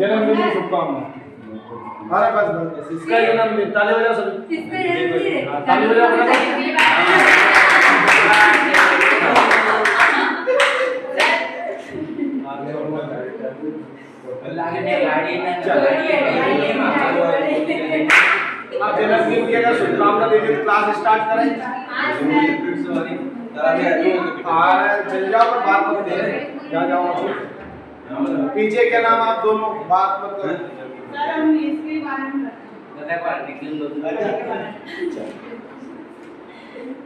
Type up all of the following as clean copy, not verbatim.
जन्मदिन की शुभकामनाएं। अरे बस बस इसका जन्मदिन, ताली बजाओ सभी। ताली बजाओ। आप जन्मदिन की अगर शुभकामना देके क्लास स्टार्ट करें। चल जाओ पर बात मत करें, जा जाओ पीछे। क्या नाम आप दोनों, बात मत करो।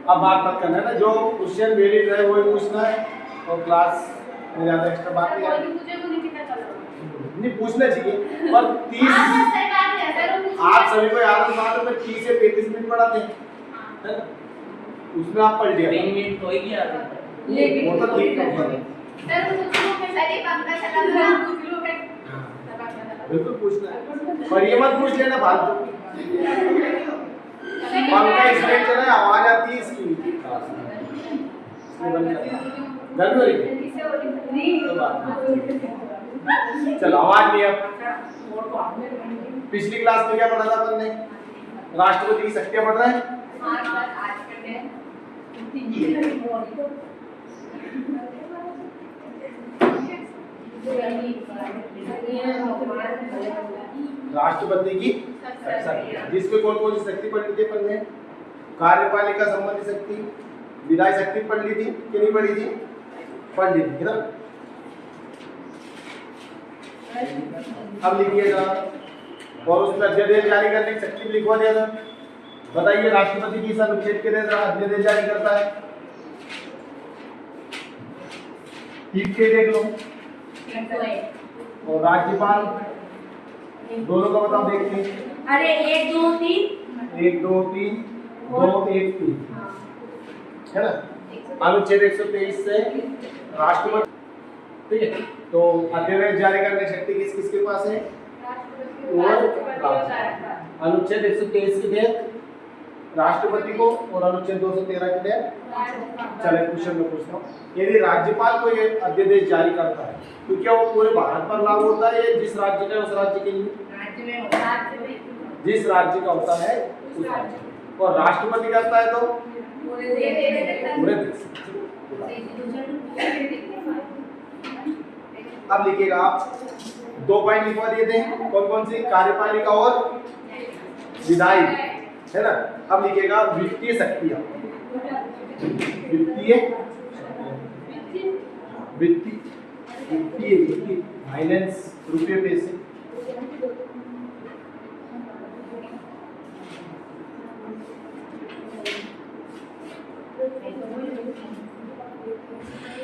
अब बात मत करना है ना, जो क्वेश्चन वैलिड रहे वही पूछना है और क्लास में ज्यादा एक्स्ट्रा बात नहीं करनी। नहीं पूछना चाहिए पर 30 आप सभी को याद है तो 30 से 35 मिनट पढ़ाते हैं है ना, उसमें आप पढ़ लिया 3 मिनट हो ही गया वो तो ठीक है बिल्कुल पूछना है पर ये मत पूछ लेना फालतू। पंखा इसलिए चला है, आवाज आती है इसकी। गर्मी हो रही चलो आवाज नहीं। अब पिछली क्लास में क्या पढ़ा था अपन ने, राष्ट्रपति की शक्तियां पढ़ रहे हैं। राष्ट्रपति की जिसमें कौन कौन सी शक्ति पढ़ ली थी अपन ने, कार्यपालिका संबंधी शक्ति, विधायी शक्ति पढ़ ली थी कि नहीं पढ़ी थी, पढ़ ली थी ना। अब लिखिएगा और उसमें अध्यादेश जारी करने की शक्ति भी लिखवा दिया था। बताइए राष्ट्रपति किस अनुच्छेद के तहत अध्यादेश जारी करता है, ठीक के देख लो। और राज्यपाल दोनों का बताओ देखते हैं। अरे 1 2 3 1 2 3 2 1 3 है ना। अनुच्छेद 123 से राष्ट्रपति, ठीक है। तो अध्यादेश जारी करने की शक्ति किस किस के पास है, अनुच्छेद 123 के तहत राष्ट्रपति को और अनुच्छेद 213 के तहत। चले क्वेश्चन में पूछता हूँ, यदि राज्यपाल को ये अध्यादेश जारी करता है तो क्या वो पूरे भारत पर लागू होता है या जिस राज्य का उस राज्य के लिए, जिस राज्य का होता है उस राज्य, और राष्ट्रपति करता है तो पूरे देश। अब लिखिएगा आप 2 पॉइंट लिखवा दिए थे, कौन कौन सी, कार्यपालिका और विधायी है ना। अब लिखिएगा वित्तीय शक्तियां, वित्तीय फाइनेंस, रुपये पैसे।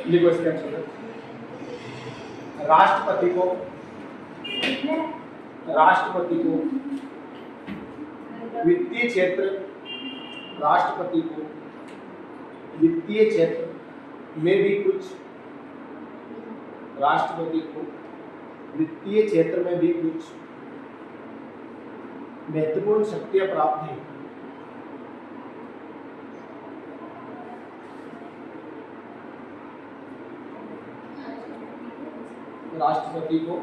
लिखो इसके आंसर। राष्ट्रपति को वित्तीय क्षेत्र, राष्ट्रपति को वित्तीय क्षेत्र में भी कुछ, राष्ट्रपति को वित्तीय क्षेत्र में भी कुछ महत्वपूर्ण शक्तियां प्राप्त हैं। राष्ट्रपति को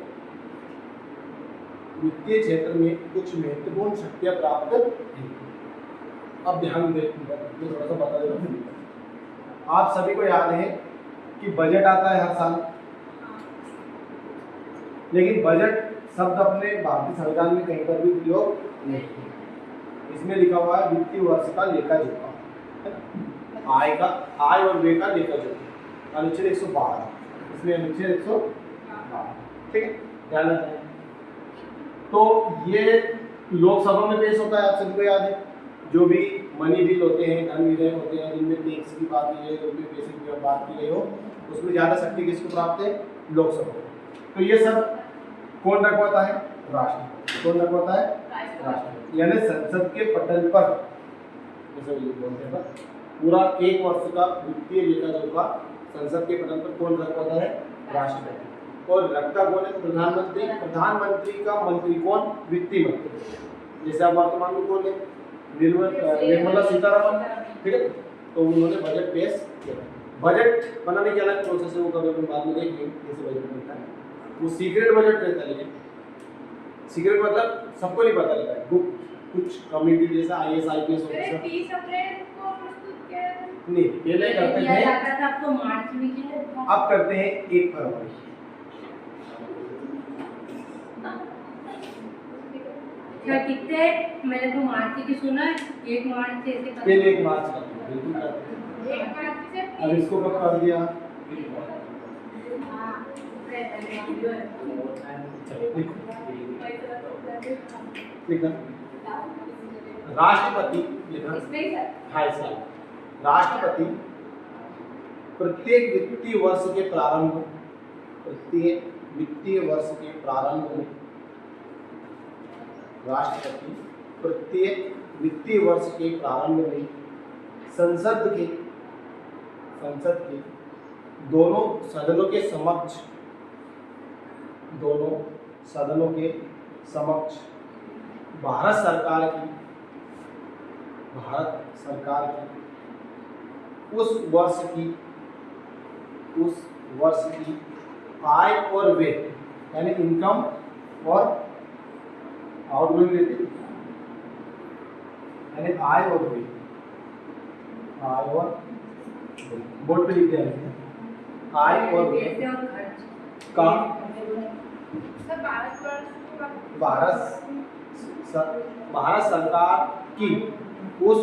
वित्तीय क्षेत्र में कुछ महत्वपूर्ण शक्तियां प्राप्त हैं। अब ध्यान दें, थोड़ा सा बता देना। आप सभी को याद है कि बजट आता है हर साल, लेकिन बजट शब्द अपने भारतीय संविधान में कहीं पर भी प्रयोग नहीं है। इसमें लिखा हुआ है वित्तीय वर्ष का लेखा जोखा, आय और व्यय का लेखा जोखा, अनुच्छेद 112, इसमें अनुच्छेद 112, ठीक है, ध्यान रखना। तो ये लोकसभा में पेश होता है, आप सभी को याद है। जो भी मनी बिल होते हैं, धन विधेयक होते हैं, जिनमें टैक्स की बात की गई हो, बेसिक की बात की गई हो, उसमें ज्यादा शक्ति किसको प्राप्त है, लोकसभा को। तो ये सब कौन रखवाता है, राष्ट्रपति। कौन रखवाता है, राष्ट्रपति। यानी संसद के पटल पर, जैसे बोलते हैं, पूरा 1 वर्ष का वित्तीय लेखा जोखा संसद के पटल पर कौन रखवाता है, राष्ट्रपति। और रखता कौन है, प्रधानमंत्री। प्रधानमंत्री का मंत्री कौन, वित्तीय मंत्री। जैसे आप वर्तमान में कौन है, निर्मला सीतारमण, ठीक है। तो उन्होंने बजट पेश किया। बजट बनाने की अलग प्रोसेस है, वो कभी अपन बाद में देखेंगे कैसे बजट बनता है। वो सीक्रेट बजट रहता है, लेकिन सीक्रेट मतलब सबको नहीं पता रहता है, गुप्त, कुछ कमिटी जैसा IAS IPS अरे ऑफिसर 30 अप्रैल को प्रस्तुत किया है। नहीं, पहले करते किया थे, जाता था, अब तो मार्च में किया जाता है। अब करते हैं 1 फरवरी। क्या कितने, मैंने तो मार्च की सुना है, 1 मार्च से ऐसे पहले 1 मार्च करते हैं, बिल्कुल करते हैं। 1 मार्च से अब इसको कब कर दिया? लिखना राष्ट्रपति, लिखना हाँ इसका राष्ट्रपति प्रत्येक वित्तीय वर्ष के प्रारंभ में राष्ट्रपति प्रत्येक वित्तीय वर्ष के प्रारंभ में संसद के दोनों सदनों के समक्ष भारत सरकार की उस वर्ष की आय और व्यय यानी इनकम और आउटगोइंग यानी आय और व्यय बोर्ड पे लिख दिया आय और व्यय पैसे और खर्च का सर भारत सरकार की उस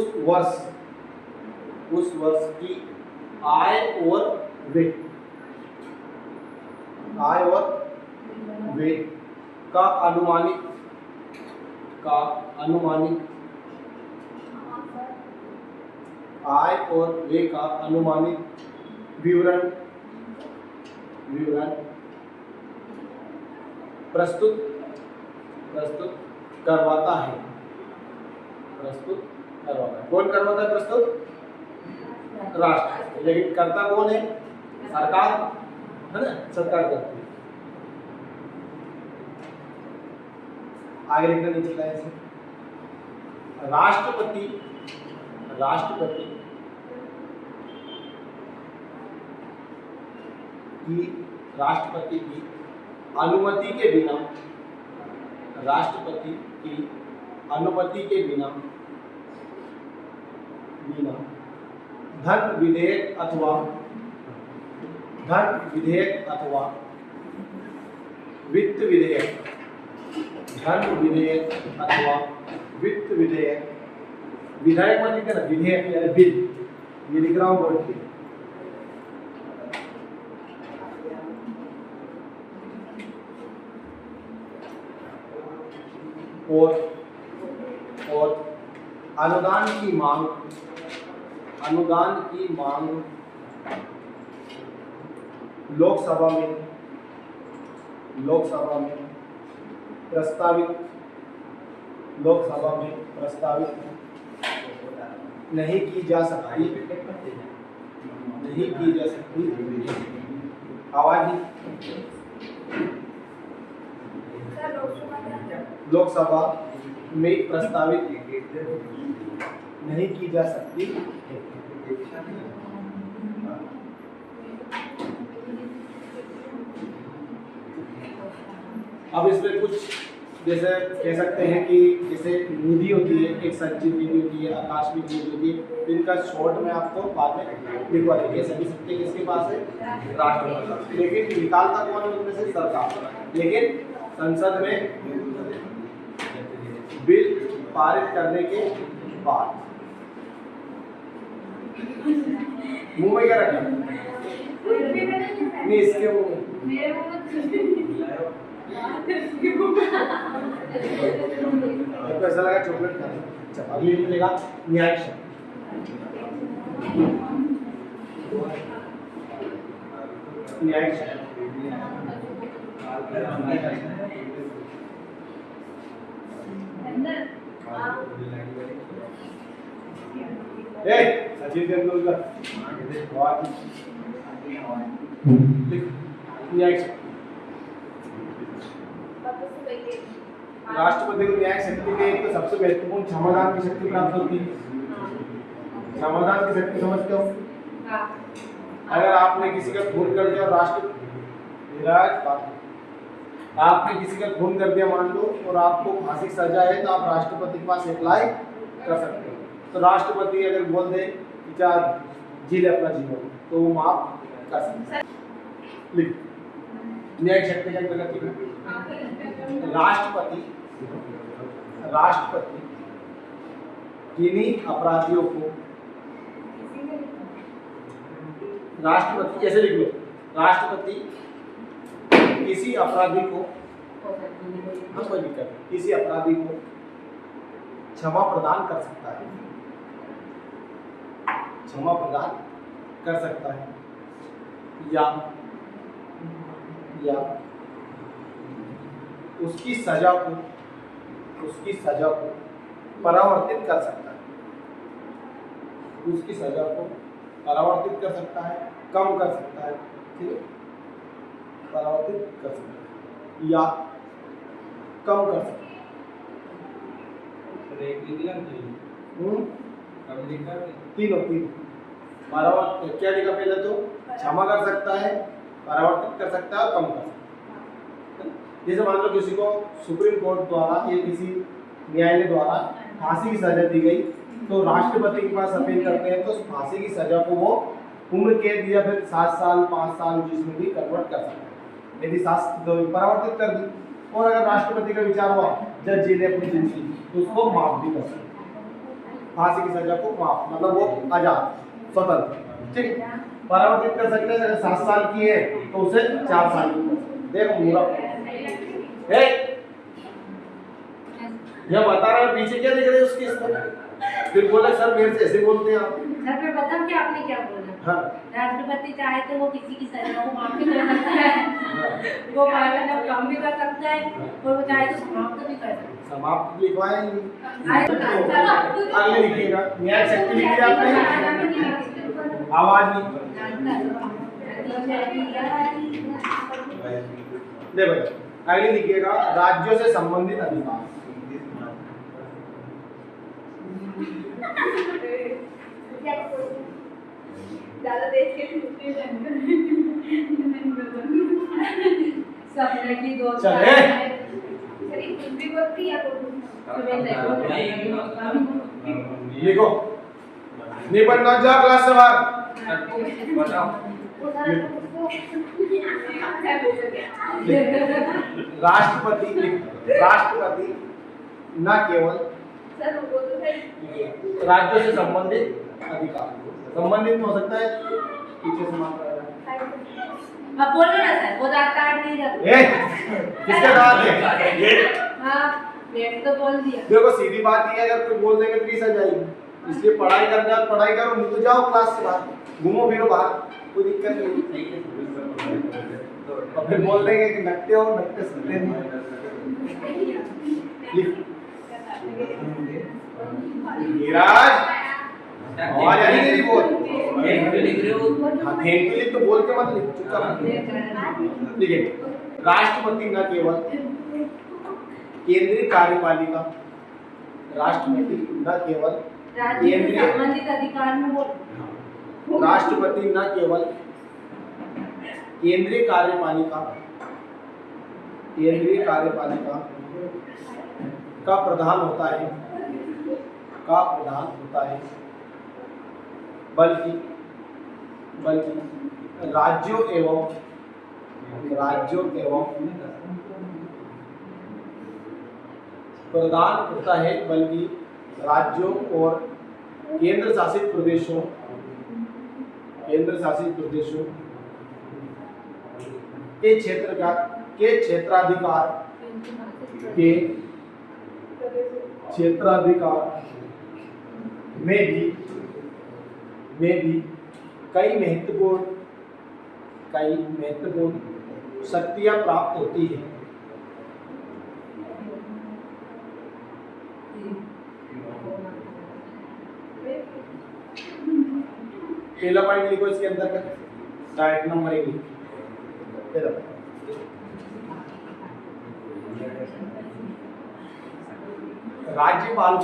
वर्ष की आय और व्यय का अनुमानित आय और व्यय का अनुमानित विवरण प्रस्तुत करवाता है। कौन करवाता है प्रस्तुत? राष्ट्र। लेकिन करता कौन है? सरकार है ना, सरकार करती है। आगे लिखना नहीं चला ऐसे। राष्ट्रपति की अनुमति के बिना धन विधेयक अथवा वित्त विधेयक विधायक मत लिखना, विधेयक यानी बिल, ये लिख रहा हूँ बोर्ड पे। और अनुदान की मांग लोकसभा में प्रस्तावित नहीं की जा सकती आवाज लोकसभा में प्रस्तावित नहीं की जा सकती। अब इसमें कुछ जैसे कह सकते हैं कि जैसे निधि होती है, एक संचित निधि होती है, आकस्मिक निधि होती है, इनका शॉर्ट में आपको बाद में लिखवा देंगे। सभी सत्ते किसके पास है? राष्ट्रपति। लेकिन निकालता कौन है उनमें से? सरकार। लेकिन संसद में बिल पारित करने के बाद मुंह में क्या रखना? नहीं, इसके मुंह में ऐसा लगा चॉकलेट खा रहे। चल अगली मिलेगा न्यायिक शब्द। सचिन तेंदुलकर न्यायिक शक्ति। राष्ट्रपति को न्यायिक शक्ति के एक तो सबसे महत्वपूर्ण क्षमादान की शक्ति प्राप्त होती है। क्षमादान की शक्ति समझते हो? अगर आपने किसी का खून कर दिया और आपने किसी का खून कर दिया मान लो और आपको फांसी की सजा है, तो आप राष्ट्रपति के पास अप्लाई कर सकते हो। तो राष्ट्रपति अगर बोल दे कि क्या जी ले अपना जीवन, तो वो माफ कर सकते हैं। लिख न्यायिक शक्ति के अंतर्गत राष्ट्रपति किन्हीं अपराधियों को, राष्ट्रपति ऐसे लिख लो, राष्ट्रपति किसी अपराधी को, कोई दिक्कत नहीं, किसी अपराधी को क्षमा प्रदान कर सकता है, क्षमा प्रदान कर सकता है, या उसकी सजा को परावर्तित कर सकता है, उसकी सजा को परावर्तित कर सकता है, कम कर सकता है, ठीक है, परावर्तित कर सकता है या कम कर सकता है। तीनों परावर्तित क्या लिखा पहले, तो क्षमा कर सकता है, परावर्तित कर सकता है और कम कर सकता है। जैसे मान लो किसी को सुप्रीम कोर्ट द्वारा या किसी न्यायालय द्वारा फांसी की सजा दी गई, तो राष्ट्रपति के पास अपील करते हैं, तो फांसी की सजा को वो उम्र कैद या फिर 7 साल 5 साल जिसमें भी कन्वर्ट कर सकते हैं। यदि परावर्तित कर दी, और अगर राष्ट्रपति का विचार हुआ जज जी ने अपनी जिंदगी, तो उसको माफ भी कर सकते हैं, फांसी की सजा को माफ, मतलब वो आजाद स्वतंत्र, ठीक। परावर्तित कर सकते हैं, अगर 7 साल की है तो उसे 4 साल की कर सकते हैं। देखो मूर्ख यह बता रहा है, पीछे क्या दिख रहा है उसके, फिर बोला सर मेरे से ऐसे बोलते हैं आप। सर मैं बताऊं कि आपने क्या बोला? हाँ। राष्ट्रपति चाहे तो वो किसी की सजा को माफ भी कर सकता है, वो मतलब कम भी कर सकता है, और वो चाहे तो समाप्त भी कर सकता है। समाप्त लिखवाया ही नहीं। नहीं। आगे लिखिएगा, न्याय शक्ति लिखी आपने, आवाज नहीं दे भाई। आगे लिखिएगा, राज्यों से संबंधित अधिकार, ज़्यादा देश के सपने की दो चले कुछ भी बोलती है लिखो, निबंध ना जा क्लास से बाहर बताओ। राष्ट्रपति न केवल राज्यों से संबंधित अधिकार, संबंधित हो सकता है, पीछे से मात्र अब बोलो ना सर, वो दांत काट नहीं जाते। किसका दांत है? हाँ पेट तो बोल दिया। देखो सीधी बात ये है, अगर कोई बोल देंगे तो कैसा जाएगी, इसलिए पढ़ाई करने आप पढ़ाई करो, नहीं तो जाओ क्लास से बाहर, घूमो फिरो बाहर, कोई दिक्कत नहीं। और फिर बोल देंगे कि नकते हो, नकते सुनते नहीं। नीरज आवाज आ रही है, बोल। हाँ थैंक यू लिख, तो बोल के मत लिख, चुपचाप लिखिए। राष्ट्रपति न केवल केंद्रीय कार्यपालिका, राष्ट्रपति न केवल केंद्रीय संबंधित अधिकार में बोल, राष्ट्रपति न केवल केंद्रीय कार्यपालिका का प्रधान होता है, बल्कि राज्यों एवं प्रदान होता है, बल्कि राज्यों और केंद्र शासित प्रदेशों के क्षेत्राधिकार में भी कई महत्वपूर्ण शक्तियां प्राप्त होती है। पहला पॉइंट लिखो इसके अंदर का, डायरेक्ट नंबर 1 लिखो। राज्यपाल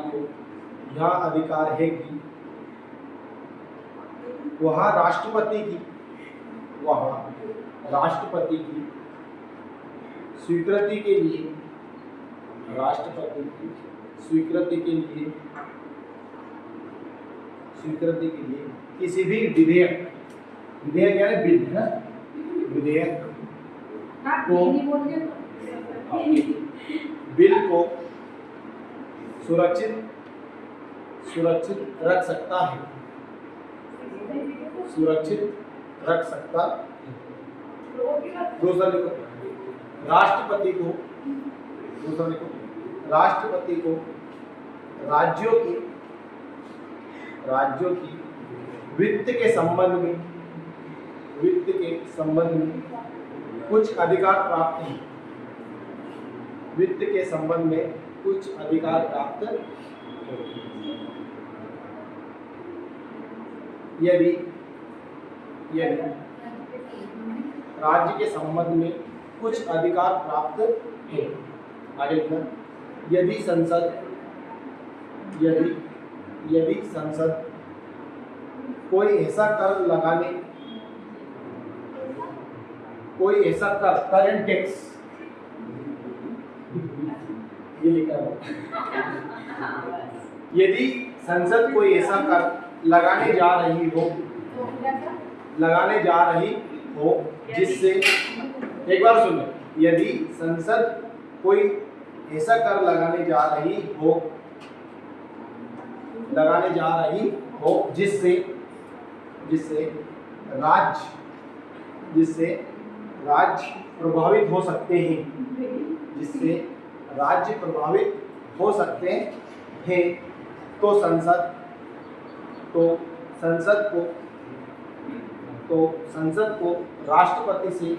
को यह अधिकार है कि वहाँ राष्ट्रपति की स्वीकृति के लिए किसी भी विधेयक यानी बिल है ना, विधेयक को बिल को सुरक्षित रख सकता है। दूसरा लिखो, राष्ट्रपति को राज्यों की वित्त के संबंध में कुछ अधिकार प्राप्त हैं। यदि राज्य के संबंध में कुछ अधिकार प्राप्त है। आगे लिखना, यदि संसद कोई ऐसा कर करंट टैक्स, ये लिखा है, यदि संसद कोई ऐसा कर लगाने जा रही हो जिससे, एक बार सुनो, यदि संसद कोई ऐसा कर लगाने जा रही हो जिससे राज्य प्रभावित हो सकते हैं, तो संसद को राष्ट्रपति से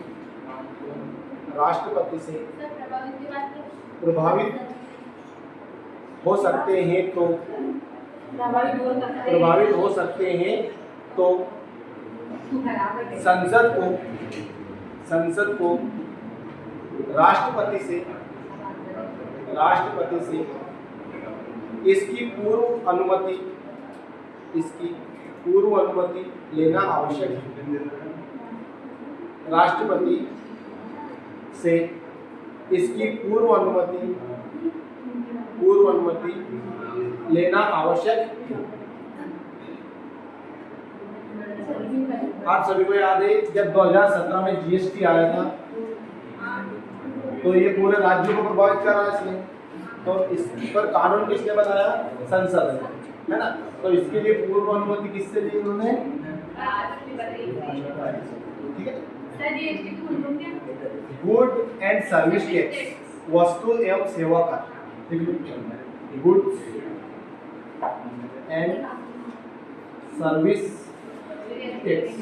प्रभावित हो सकते हैं, तो संसद को राष्ट्रपति से इसकी पूर्व अनुमति लेना आवश्यक है। राष्ट्रपति से इसकी पूर्व अनुमति लेना आवश्यक है। आप सभी को याद है जब 2017 में जीएसटी आया था तो ये पूरे राज्यों को प्रभावित कर रहा है इसने, तो इस पर कानून किसने बनाया? संसद है ना। तो इसके लिए पूर्व अनुमति किससे ली उन्होंने? ठीक है। गुड एंड सर्विस टैक्स, वस्तु एवं सेवा कर, गुड्स एंड सर्विस टैक्स,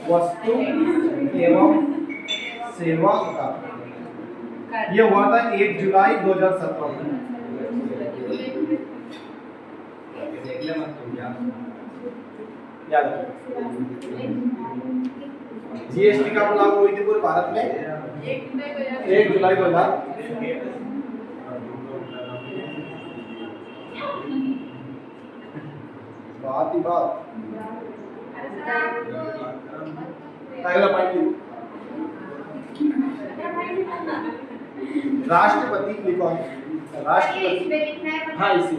वस्तु एवं सेवा कर, ये हुआ था 1 जुलाई 2017 में। याद रखो, जीएसटी कब लागू हुई थी पूरे भारत में? 1 जुलाई 2000। बात ही बात। अगला पॉइंट, राष्ट्रपति लिखो, हाँ इसी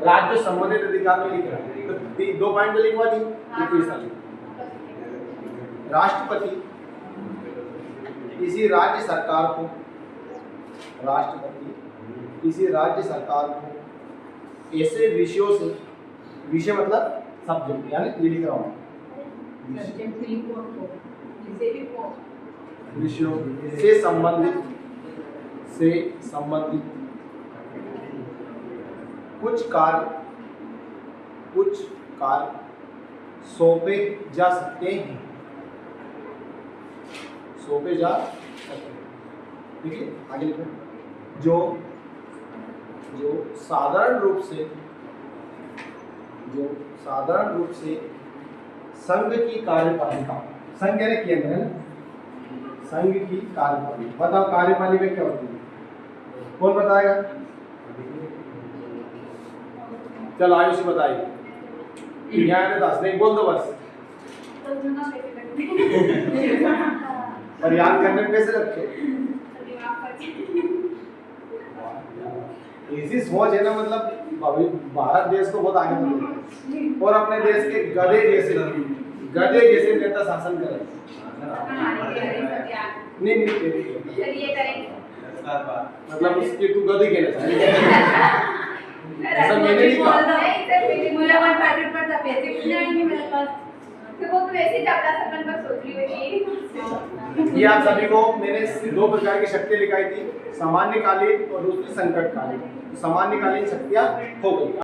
राज्य संबंधित अधिकार में लिख रहा है, तो 2 पॉइंट तो लिखवा दी। राष्ट्रपति किसी राज्य सरकार को ऐसे विषयों से, विषय मतलब सब्जेक्ट यानी ये लिख रहा हूँ, विषयों से संबंधित कुछ कार्य सौंपे जा सकते हैं। ठीक है, आगे लिखो, जो साधारण रूप से संघ की कार्यपालिका, संघ यानी केंद्र है ना, संघ की कार्यपालिका। बताओ कार्यपालिका क्या होती है? कौन बताएगा? चल आयुष बताइए यहाँ ने 10 नहीं बोल दो बस तो उनका कैसे करते और याद करने में कैसे रखे दिमाग पर ऐसी सोच है ना मतलब अभी भारत देश को बहुत आगे बढ़ रहा है और अपने देश के गधे जैसे नेता शासन कर रहे हैं नहीं चलिए करेंगे मतलब उसके तू गधे कहना चाहिए ऐसा मैंने नहीं कहा नहीं सर मेरे मुझे कोई पैकेट पर था पैसे भी नहीं आएंगे मेरे पास तो वो तो वैसे ही चपटा सपन पर सोच रही होगी ये आप सभी को मैंने 2 प्रकार की शक्तियाँ दिखाई थी सामान्य कालीन और दूसरी संकट कालीन सामान्य कालीन शक्तियाँ हो गई।